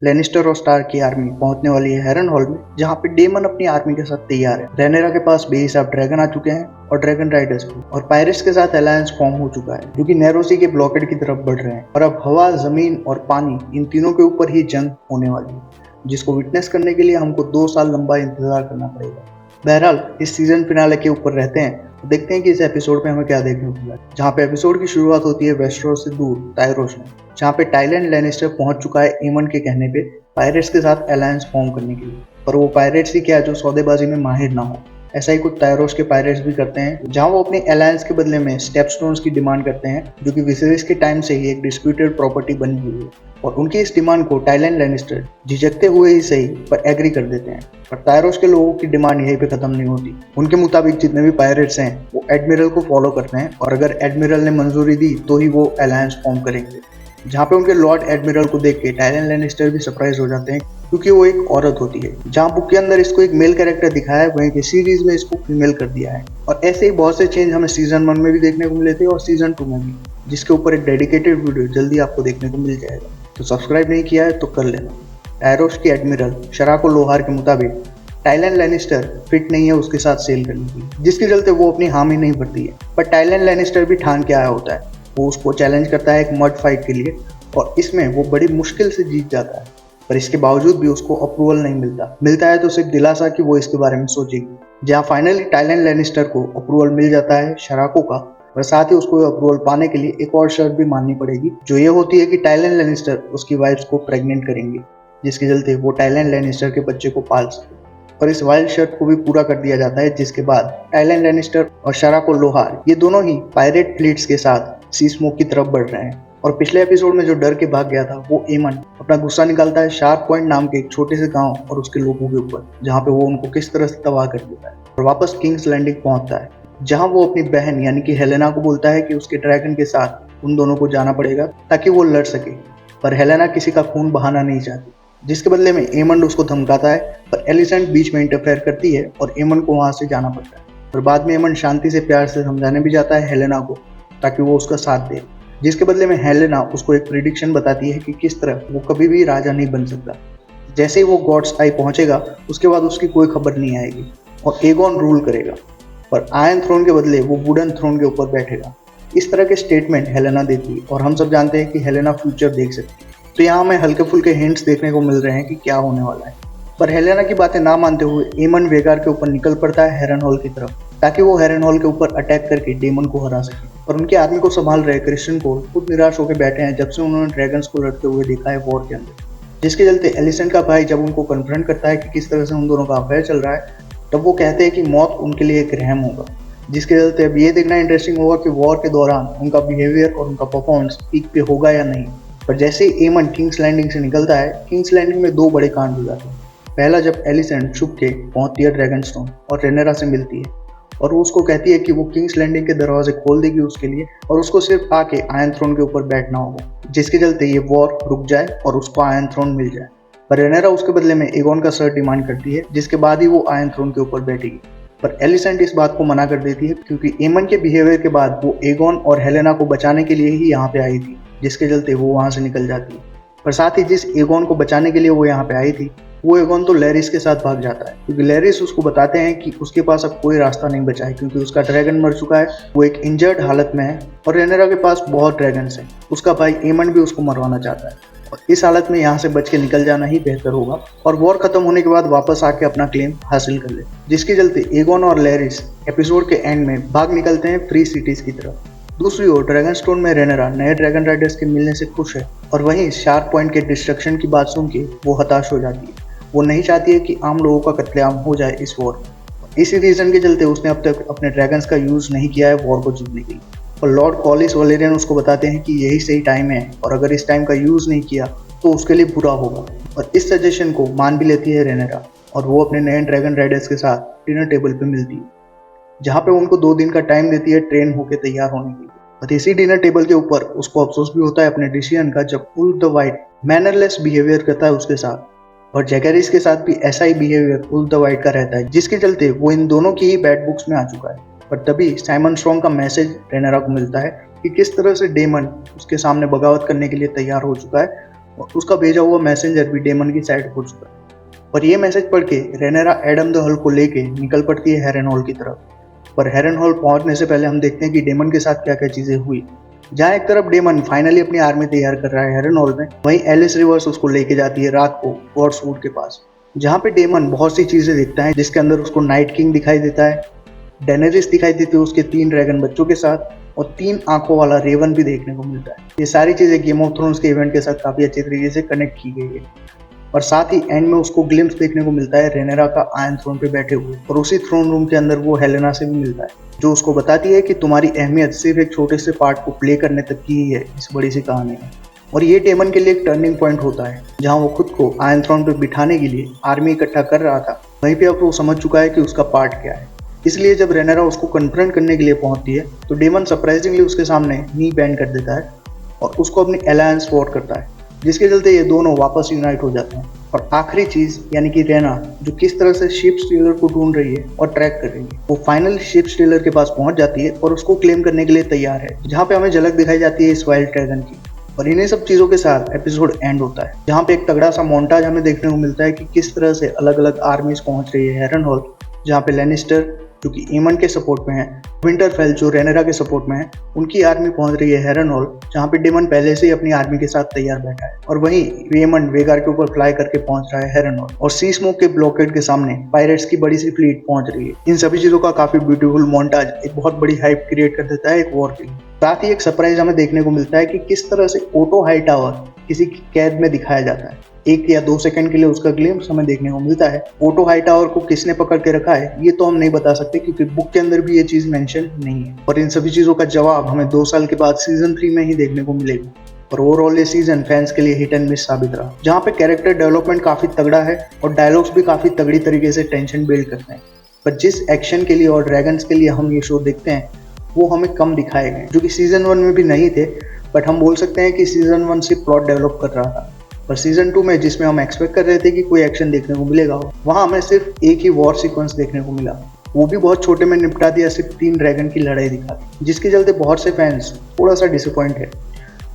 Lannister और Stark की army पहुंचने वाली है हेरन हॉल में, जहां पे डेमन अपनी आर्मी के साथ तैयार है। रेनेरा के पास बेहिसाब ड्रैगन आ चुके हैं और ड्रैगन राइडर्स भी, और पायरेट्स के साथ अलायंस फॉर्म हो चुका है जो कि नैरोसी के ब्लॉकेड की तरफ बढ़ रहे हैं। और अब हवा, जमीन और पानी, इन तीनों के ऊपर ही जंग होने वाली है, जिसको विटनेस करने के लिए हमको 2 साल लंबा इंतजार करना पड़ेगा। बहरहाल इस सीजन फिनाले के ऊपर रहते हैं तो देखते हैं कि इस एपिसोड में हमें क्या देखने को मिला, जहाँ पे एपिसोड की शुरुआत होती है वेस्टरोस से दूर टायरोस में, जहाँ पे टाइलैंड लैनिस्टर पहुंच चुका है एमन के कहने पे पायरेट्स के साथ अलायंस फॉर्म करने के लिए। पर वो पायरेट्स ही क्या जो सौदेबाजी में माहिर ना हो। ऐसा ही कुछ टायरोस के पायरेट्स भी करते हैं, जहां वो अपनी अलायंस के बदले में स्टेपस्टोन्स की डिमांड करते हैं, जो कि विसेरिस के टाइम से ही एक डिस्प्यूटेड प्रॉपर्टी बनी हुई है। और उनकी इस डिमांड को टाइलैंड लैनिस्टर झिझकते हुए ही सही पर एग्री कर देते हैं। पर टायरोस के लोगों की डिमांड यहीं पे खत्म नहीं होती। उनके मुताबिक जितने भी पायरेट्स हैं वो एडमिरल को फॉलो करते हैं, और अगर एडमिरल ने मंजूरी दी तो ही वो अलायंस फॉर्म करेंगे। जहाँ पे उनके लॉर्ड एडमिरल को देख के टाइलैंड लैनिस्टर भी सरप्राइज हो जाते हैं, क्योंकि वो एक औरत होती है। जहाँ बुक के अंदर इसको एक मेल कैरेक्टर दिखाया है, वहीं पे सीरीज में इसको फीमेल कर दिया है। और ऐसे ही बहुत से चेंज हमें सीजन 1 में भी देखने को मिले थे और सीजन 2 में भी, जिसके ऊपर एक डेडिकेटेड वीडियो जल्दी आपको देखने को मिल जाएगा। तो सब्सक्राइब नहीं किया है तो कर लेना। टायरोस की एडमिरल शराको लोहार के मुताबिक टाइलैंड लैनिस्टर फिट नहीं है उसके साथ सेल करने की, जिसके चलते वो अपनी हामी नहीं भरती है। पर टाइलैंड लैनिस्टर भी ठान के आया होता है। वो उसको चैलेंज करता है एक मड फाइट के लिए, और इसमें वो बड़ी मुश्किल से जीत जाता है। पर इसके बावजूद भी उसको अप्रूवल नहीं मिलता है तो सिर्फ दिलासा कि वो इसके बारे में सोचेगी। जहाँ फाइनली टाइलैंड लैनिस्टर को अप्रूवल मिल जाता है शराको का, और साथ ही उसको अप्रूवल पाने के लिए एक और शर्त भी माननी पड़ेगी, जो ये होती है कि टाइलैंड लैनिस्टर उसकी वाइफ को प्रेग्नेंट करेंगे, जिसके चलते वो टाइलैंड लैनिस्टर के बच्चे को पाल सके। और इस वाइल्ड शर्त को भी पूरा कर दिया जाता है, जिसके बाद टाइलैंड लैनिस्टर और शराको लोहार ये दोनों ही पायरेट फ्लीट्स के साथ सी स्मोक की तरफ बढ़ रहे हैं। और पिछले एपिसोड में जो डर के भाग गया था वो एमन अपना गुस्सा निकालता है शार्प पॉइंट नाम के एक छोटे से गांव और उसके लोगों के ऊपर, जहां पे वो उनको किस तरह से तबाह कर देता है। और वापस किंग्स लैंडिंग पहुंचता है, जहां वो अपनी बहन यानी कि हेलेना को बोलता है कि उसके ड्रैगन के साथ उन दोनों को जाना पड़ेगा ताकि वो लड़ सके। पर हेलेना किसी का खून बहाना नहीं चाहती, जिसके बदले में एमंड उसको धमकाता है। पर एलिसेंट बीच में इंटरफेयर करती है और एमंड को वहां से जाना पड़ता है। और बाद में एमंड शांति से प्यार से समझाने भी जाता है हेलेना को, ताकि वो उसका साथ दे। जिसके बदले में हेलेना उसको एक प्रिडिक्शन बताती है कि किस तरह वो कभी भी राजा नहीं बन सकता। जैसे ही वो गॉड्स आई पहुंचेगा उसके बाद उसकी कोई खबर नहीं आएगी और एगोन रूल करेगा, पर आयरन थ्रोन के बदले वो वुडन थ्रोन के ऊपर बैठेगा। इस तरह के स्टेटमेंट हेलेना देती है, और हम सब जानते हैं कि हेलेना फ्यूचर देख सकती है। तो यहाँ हमें हल्के फुल्के हिंट्स देखने को मिल रहे हैं कि क्या होने वाला है। पर हेलेना की बातें ना मानते हुए एमन वेगार के ऊपर निकल पड़ता है हेरन हॉल की तरफ, ताकि वो हेरन हॉल के ऊपर अटैक करके डेमन को हरा सके। और उनकी आर्मी को संभाल रहे क्रिश्चियन को खुद निराश होकर बैठे हैं जब से उन्होंने ड्रैगन्स को लड़ते हुए देखा है वॉर के अंदर। जिसके चलते एलिसेंट का भाई जब उनको कन्फ्रंट करता है कि किस तरह से उन दोनों का अफेयर चल रहा है, तब वो कहते हैं कि मौत उनके लिए एक रहम होगा। जिसके चलते अब ये देखना इंटरेस्टिंग होगा कि वॉर के दौरान उनका बिहेवियर और उनका परफॉर्मेंस पीक पे होगा या नहीं। पर जैसे ही एमन किंग्स लैंडिंग से निकलता है, किंग्स लैंडिंग में 2 बड़े कांड हो जाते हैं। पहला, जब एलिसेंट छुप के पहुंचती है ड्रैगनस्टोन और रेनेरा से मिलती है, और वो उसको कहती है कि वो किंग्स लैंडिंग के दरवाजे खोल देगी उसके लिए, और उसको सिर्फ आके आयरन थ्रोन के ऊपर बैठना होगा, जिसके चलते ये वॉर रुक जाए और उसको आयरन थ्रोन मिल जाए। पर रेनेरा उसके बदले में एगोन का सर डिमांड करती है, जिसके बाद ही वो आयरन थ्रोन के ऊपर बैठेगी। पर एलिसेंट इस बात को मना कर देती है, क्योंकि एमन के बिहेवियर के बाद वो एगोन और हेलेना को बचाने के लिए ही यहाँ पे आई थी, जिसके चलते वो वहां से निकल जाती है। पर साथ ही जिस एगोन को बचाने के लिए वो यहाँ पे आई थी, वो एगोन तो लैरिस के साथ भाग जाता है, क्योंकि लैरिस उसको बताते हैं कि उसके पास अब कोई रास्ता नहीं बचा है, क्योंकि उसका ड्रैगन मर चुका है, वो एक इंजर्ड हालत में है, और रेनेरा के पास बहुत ड्रैगन्स हैं। उसका भाई एमन भी उसको मरवाना चाहता है, और इस हालत में यहाँ से बच के निकल जाना ही बेहतर होगा, और वॉर खत्म होने के बाद वापस आके अपना क्लेम हासिल कर ले। जिसके चलते एगोन और लैरिस एपिसोड के एंड में भाग निकलते हैं फ्री सिटीज की तरफ। दूसरी ओर ड्रैगनस्टोन में रेनेरा नए ड्रैगन राइडर्स के मिलने से खुश है, और वहीं शार्प पॉइंट के डिस्ट्रक्शन की बात सुन के वो हताश हो जाती है। वो नहीं चाहती है कि आम लोगों का कत्लेआम हो जाए इस वॉर। इसी रीजन के चलते उसने अब तक अपने ड्रैगन्स का यूज नहीं किया है वॉर को जीतने के लिए। और लॉर्ड कॉलिस वलेरियन उसको बताते हैं कि यही सही टाइम है, और अगर इस टाइम का यूज नहीं किया तो उसके लिए बुरा होगा। और इस सजेशन को मान भी लेती है रेनेरा, और वो अपने नए ड्रैगन राइडर्स के साथ डिनर टेबल पे मिलती है, जहाँ पे उनको 2 दिन का टाइम देती है ट्रेन होकर तैयार होने के लिए। और इसी डिनर टेबल के ऊपर उसको अफसोस भी होता है अपने डिसीजन का, जब wolf the white mannerless behaviour करता है उसके साथ, और जैकेरिस के साथ भी ऐसा ही बिहेवियर उल्फ द वाइट का रहता है, जिसके चलते वो इन दोनों की ही बैड बुक्स में आ चुका है। पर तभी साइमन स्ट्रॉन्ग का मैसेज रेनेरा को मिलता है कि किस तरह से डेमन उसके सामने बगावत करने के लिए तैयार हो चुका है, और उसका भेजा हुआ मैसेंजर भी डेमन की साइड हो चुका है। और ये मैसेज पढ़ के रेनेरा एडम द हल्क को लेके निकल पड़ती है हैरनहॉल की तरफ। पर हैरनहॉल पहुंचने से पहले हम देखते हैं कि डेमन के साथ क्या क्या चीजें हुई। जहाँ एक तरफ डेमन फाइनली अपनी आर्मी तैयार कर रहा है हैरनहॉल में, वहीं एलिस रिवर्स उसको लेके जाती है रात को गॉड्सवुड के पास, जहाँ पे डेमन बहुत सी चीजें देखता है, जिसके अंदर उसको नाइट किंग दिखाई देता है, डेनेरिस दिखाई देती है उसके 3 ड्रैगन बच्चों के साथ, और 3 आंखों वाला रेवन भी देखने को मिलता है। ये सारी चीजें गेम ऑफ थ्रोन्स के इवेंट के साथ काफी अच्छे तरीके से कनेक्ट की गई है। और साथ ही एंड में उसको ग्लिम्स देखने को मिलता है रेनेरा का आयरन थ्रोन पे बैठे हुए, और उसी थ्रोन रूम के अंदर वो हेलेना से भी मिलता है, जो उसको बताती है कि तुम्हारी अहमियत सिर्फ एक छोटे से पार्ट को प्ले करने तक की ही है इस बड़ी सी कहानी में। और ये डेमन के लिए एक टर्निंग पॉइंट होता है, जहाँ वो खुद को आयरन थ्रोन पे बिठाने के लिए आर्मी इकट्ठा कर रहा था, वहीं पे अब वो समझ चुका है कि उसका पार्ट क्या है। इसलिए जब रेनेरा उसको कन्फ्रंट करने के लिए पहुंचती है, तो डेमन सरप्राइजिंगली उसके सामने नी बैंड कर देता है और उसको अपनी अलायंस वॉर करता है, जिसके चलते ये दोनों वापस यूनाइट हो जाते हैं। और आखिरी चीज यानी कि रेना, जो किस तरह से शिप स्टीलर को ढूंढ रही है और ट्रैक कर रही है, वो फाइनल शिप स्टीलर के पास पहुंच जाती है और उसको क्लेम करने के लिए तैयार है, जहाँ पे हमें झलक दिखाई जाती है इस वाइल्ड ड्रैगन की। और इन्हीं सब चीजों के साथ एपिसोड एंड होता है, जहाँ पे एक तगड़ा सा मोन्टाज हमें देखने को मिलता है कि किस तरह से अलग अलग आर्मीज पहुंच रही है हैरनहॉल, जहाँ पे लेनिस्टर जो कि एमन के सपोर्ट में है, विंटरफेल जो रेनेरा के सपोर्ट में है, उनकी आर्मी पहुंच रही है हैरनहॉल, जहाँ पे डेमन पहले से ही अपनी आर्मी के साथ तैयार बैठा है। और वहीं रेमंड वेगार के ऊपर फ्लाई करके पहुंच रहा है हैरनहॉल, और सी स्मोक के ब्लॉकेड के सामने पायरेट्स की बड़ी सी फ्लीट पहुंच रही है। इन सभी चीजों का काफी ब्यूटीफुल मोन्टाज एक बहुत बड़ी हाइप क्रिएट कर देता है एक वॉर के लिए। साथ ही एक सरप्राइज हमें देखने को मिलता है कि किस तरह से ओटो हाईटावर किसी की कैद में दिखाया जाता है। 1 या 2 सेकंड के लिए उसका ग्लिम्स हमें देखने को मिलता है। ओटो हाईटावर को किसने पकड़ के रखा है ये तो हम नहीं बता सकते, क्योंकि बुक के अंदर भी ये चीज मेंशन नहीं है। और इन सभी चीजों का जवाब हमें 2 साल के बाद सीजन 3 में ही देखने को मिलेगा। और ओवरऑल ये सीजन फैंस के लिए हिट एंड मिस साबित रहा, जहाँ पे कैरेक्टर डेवलपमेंट काफी तगड़ा है और डायलॉग्स भी काफी तगड़ी तरीके से टेंशन बिल्ड करते हैं। पर जिस एक्शन के लिए और ड्रैगन्स के लिए हम ये शो देखते हैं, वो हमें कम दिखाए गए, जो कि सीजन 1 में भी नहीं थे। बट हम बोल सकते हैं कि सीजन 1 सिर्फ प्लॉट डेवलप कर रहा था, पर सीजन 2 में जिसमें हम एक्सपेक्ट कर रहे थे कि कोई एक्शन देखने को मिलेगा, वहाँ हमें सिर्फ एक ही वॉर सीक्वेंस देखने को मिला, वो भी बहुत छोटे में निपटा दिया, सिर्फ 3 ड्रैगन की लड़ाई दिखा दी, जिसके चलते बहुत से फैंस थोड़ा सा डिसअपॉइंट है।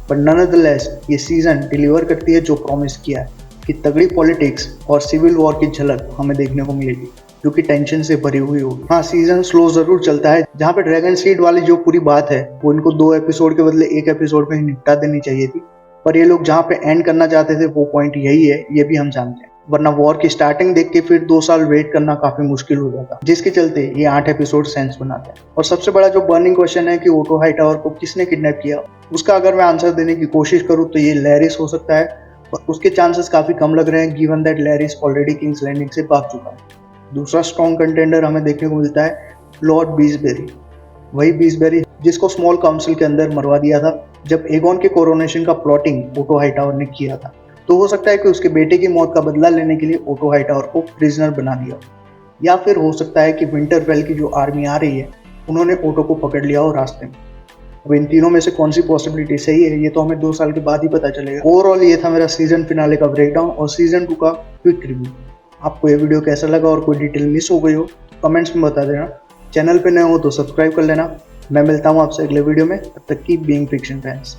पर नॉनदलेस ये सीजन डिलीवर करती है जो प्रॉमिस किया है, कि तगड़ी पॉलिटिक्स और सिविल वॉर की झलक हमें देखने को मिलेगी, जो कि टेंशन से भरी हुई होगी। हाँ, सीजन स्लो जरूर चलता है, जहाँ पे ड्रैगन सीड वाली जो पूरी बात है वो इनको 2 एपिसोड के बदले 1 एपिसोड में ही निपटा देनी चाहिए थी। पर ये लोग जहाँ पे एंड करना चाहते थे वो पॉइंट यही है, ये भी हम जानते हैं। वरना वॉर की स्टार्टिंग देख के फिर 2 साल वेट करना काफी मुश्किल हो जाता, जिसके चलते ये 8 एपिसोड सेंस बनाते हैं। और सबसे बड़ा जो बर्निंग क्वेश्चन है कि ओटो हाईटावर को किसने किडनैप किया, उसका अगर मैं आंसर देने की कोशिश करूँ तो ये लैरिस हो सकता है, और उसके चांसेस काफी कम लग रहे हैं, given that Larys already King's Landing से भाग चुका है। दूसरा स्ट्रॉन्ग कंटेंडर हमें देखने को मिलता है लॉर्ड बीसबेरी, वही बीसबेरी जिसको स्मॉल काउंसिल के अंदर मरवा दिया था जब एगोन के कोरोनेशन का प्लॉटिंग ओटो हाईटावर ने किया था। तो हो सकता है कि उसके बेटे की मौत का बदला लेने के लिए ओटो हाईटावर को प्रिजनर बना दिया, या फिर हो सकता है कि विंटरफेल की जो आर्मी आ रही है उन्होंने ओटो को पकड़ लिया हो रास्ते में। अब इन तीनों में से कौन सी पॉसिबिलिटी सही है ये तो हमें 2 साल के बाद ही पता चलेगा। ओवरऑल ये था मेरा सीजन फिनाले का ब्रेकडाउन और सीजन 2 का क्विक रिव्यू। आपको ये वीडियो कैसा लगा और कोई डिटेल मिस हो गई हो कमेंट्स में बता देना। चैनल पे नए हो तो सब्सक्राइब कर लेना। मैं मिलता हूँ आपसे अगले वीडियो में, तब तक की बीइंग फिक्शन फैंस।